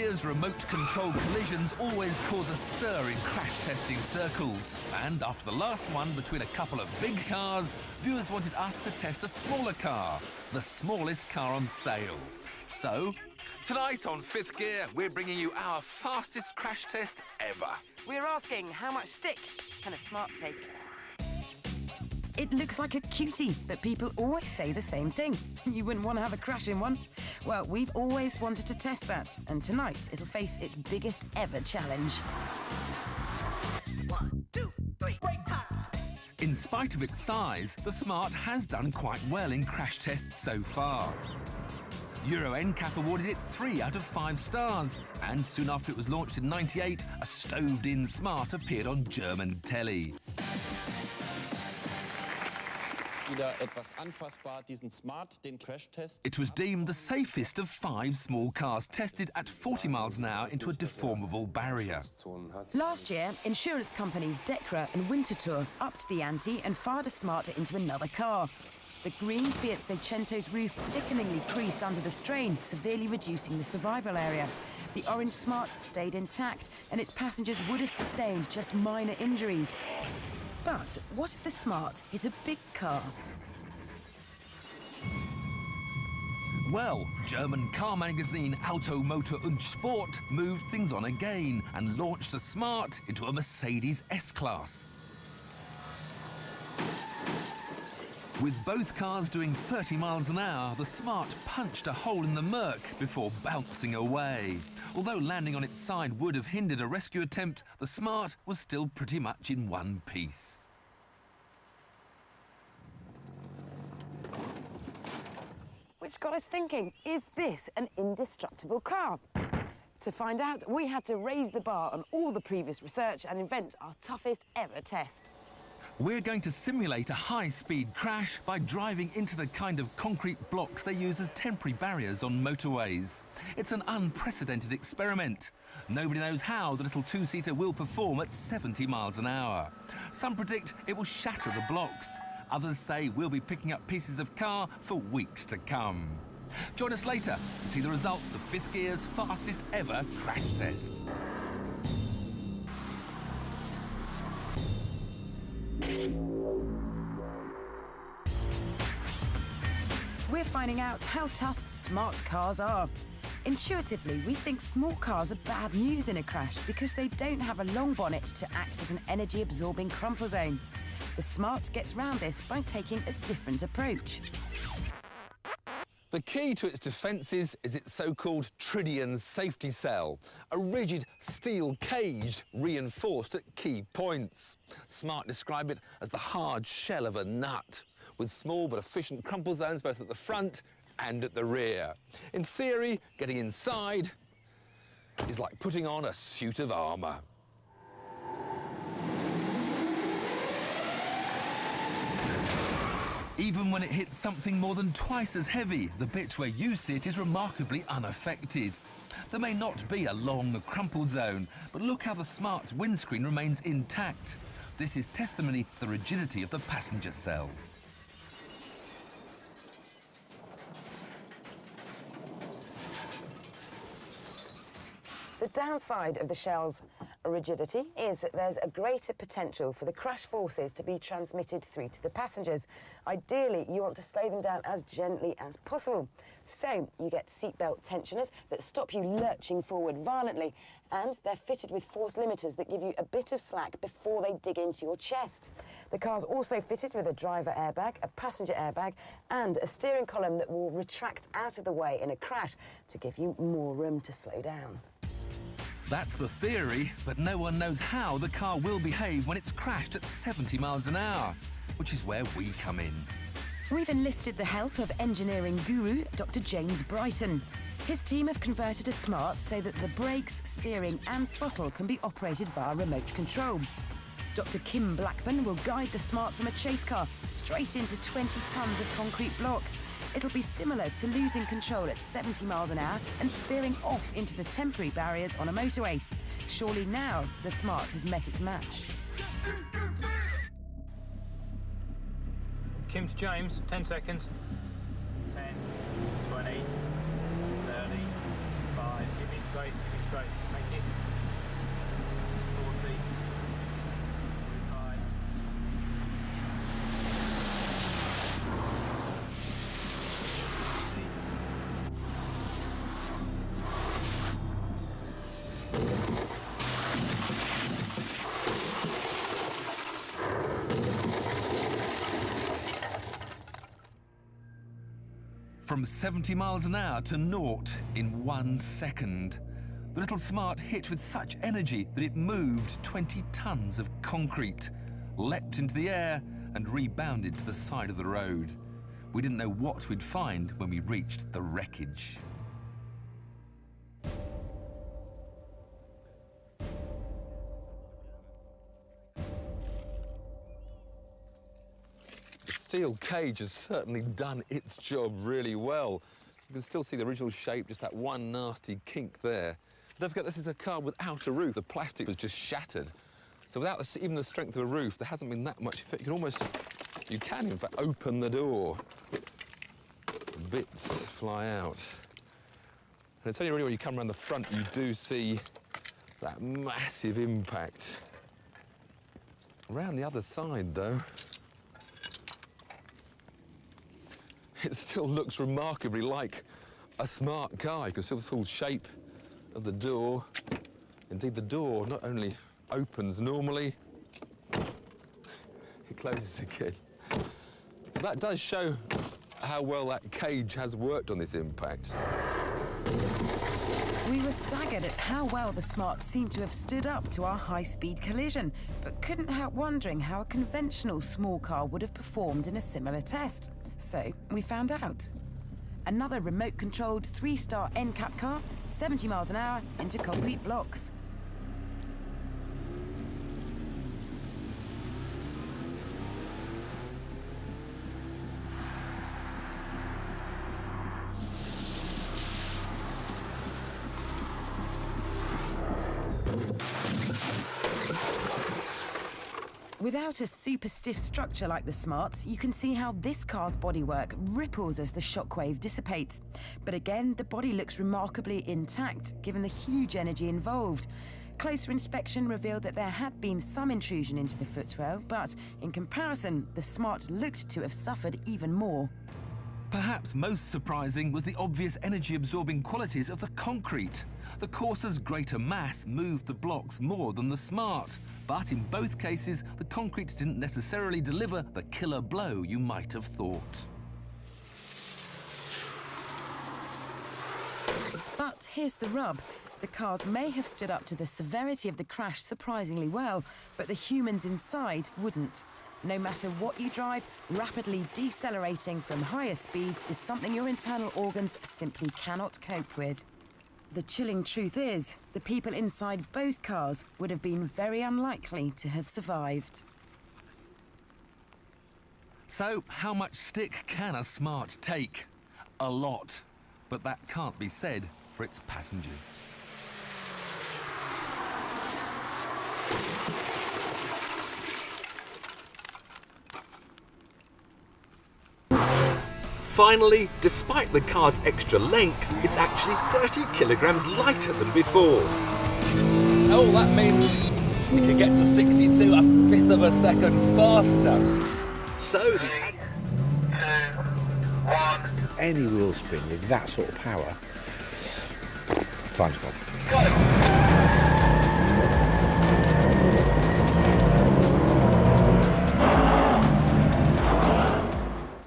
Gear's remote-control collisions always cause a stir in crash testing circles. And after the last one between a couple of big cars, viewers wanted us to test a smaller car, the smallest car on sale. So, tonight on Fifth Gear, we're bringing you our fastest crash test ever. We're asking, how much stick can a Smart take? It looks like a cutie, but people always say the same thing. You wouldn't want to have a crash in one. Well, we've always wanted to test that, and tonight it'll face its biggest ever challenge. 1, 2, 3, break time! In spite of its size, the Smart has done quite well in crash tests so far. Euro NCAP awarded it 3 out of 5 stars, and soon after it was launched in '98, a stoved-in Smart appeared on German telly. It was deemed the safest of 5 small cars tested at 40 miles an hour into a deformable barrier. Last year, insurance companies Decra and Winterthur upped the ante and fired a Smart into another car. The green Fiat Seicento's roof sickeningly creased under the strain, severely reducing the survival area. The orange Smart stayed intact, and its passengers would have sustained just minor injuries. But what if the Smart is a big car? Well, German car magazine Auto, Motor und Sport moved things on again and launched the Smart into a Mercedes S-Class. With both cars doing 30 miles an hour, the Smart punched a hole in the murk before bouncing away. Although landing on its side would have hindered a rescue attempt, the Smart was still pretty much in one piece. Which got us thinking, is this an indestructible car? To find out, we had to raise the bar on all the previous research and invent our toughest ever test. We're going to simulate a high-speed crash by driving into the kind of concrete blocks they use as temporary barriers on motorways. It's an unprecedented experiment. Nobody knows how the little two-seater will perform at 70 miles an hour. Some predict it will shatter the blocks. Others say we'll be picking up pieces of car for weeks to come. Join us later to see the results of Fifth Gear's fastest ever crash test. We're finding out how tough Smart cars are. Intuitively, we think small cars are bad news in a crash because they don't have a long bonnet to act as an energy-absorbing crumple zone. The Smart gets round this by taking a different approach. The key to its defences is its so-called Tritium safety cell, a rigid steel cage reinforced at key points. Smart describe it as the hard shell of a nut, with small but efficient crumple zones both at the front and at the rear. In theory, getting inside is like putting on a suit of armour. Even when it hits something more than twice as heavy, the bit where you sit is remarkably unaffected. There may not be a long crumple zone, but look how the Smart's windscreen remains intact. This is testimony to the rigidity of the passenger cell. The downside of the shell's rigidity is that there's a greater potential for the crash forces to be transmitted through to the passengers. Ideally, you want to slow them down as gently as possible. So you get seatbelt tensioners that stop you lurching forward violently, and they're fitted with force limiters that give you a bit of slack before they dig into your chest. The car's also fitted with a driver airbag, a passenger airbag, and a steering column that will retract out of the way in a crash to give you more room to slow down. That's the theory, but no one knows how the car will behave when it's crashed at 70 miles an hour, which is where we come in. We've enlisted the help of engineering guru Dr. James Brighton. His team have converted a Smart so that the brakes, steering and throttle can be operated via remote control. Dr. Kim Blackburn will guide the Smart from a chase car straight into 20 tons of concrete block. It'll be similar to losing control at 70 miles an hour and spearing off into the temporary barriers on a motorway. Surely now the Smart has met its match. Kim to James, 10 seconds. 10, 20, 30, 5, give me space, give me Great, thank you. 40. 45. From 70 miles an hour to naught in 1 second. The little Smart hit with such energy that it moved 20 tons of concrete, leapt into the air and rebounded to the side of the road. We didn't know what we'd find when we reached the wreckage. The steel cage has certainly done its job really well. You can still see the original shape, just that one nasty kink there. Don't forget, this is a car without a roof. The plastic was just shattered. So without even the strength of a roof, there hasn't been that much effect. You can in fact open the door. Bits fly out. And it's only really when you come around the front you do see that massive impact. Around the other side, though, it still looks remarkably like a Smart car. You can see the full shape of the door. Indeed, the door not only opens normally, it closes again. So that does show how well that cage has worked on this impact. We were staggered at how well the Smart seemed to have stood up to our high-speed collision, but couldn't help wondering how a conventional small car would have performed in a similar test. So we found out. Another remote-controlled 3-star NCAP car, 70 miles an hour into concrete blocks. Without a super stiff structure like the Smart's, you can see how this car's bodywork ripples as the shockwave dissipates. But again, the body looks remarkably intact, given the huge energy involved. Closer inspection revealed that there had been some intrusion into the footwell, but in comparison, the Smart looked to have suffered even more. Perhaps most surprising was the obvious energy-absorbing qualities of the concrete. The Corsa's greater mass moved the blocks more than the Smart, but in both cases, the concrete didn't necessarily deliver the killer blow you might have thought. But here's the rub. The cars may have stood up to the severity of the crash surprisingly well, but the humans inside wouldn't. No matter what you drive, rapidly decelerating from higher speeds is something your internal organs simply cannot cope with. The chilling truth is, the people inside both cars would have been very unlikely to have survived. So, how much stick can a Smart take? A lot. But that can't be said for its passengers. Finally, despite the car's extra length, it's actually 30 kilograms lighter than before. Oh, that means we can get to 62 a fifth of a second faster. So the... 2, 1. Any wheel spin with that sort of power, time's gone. Go!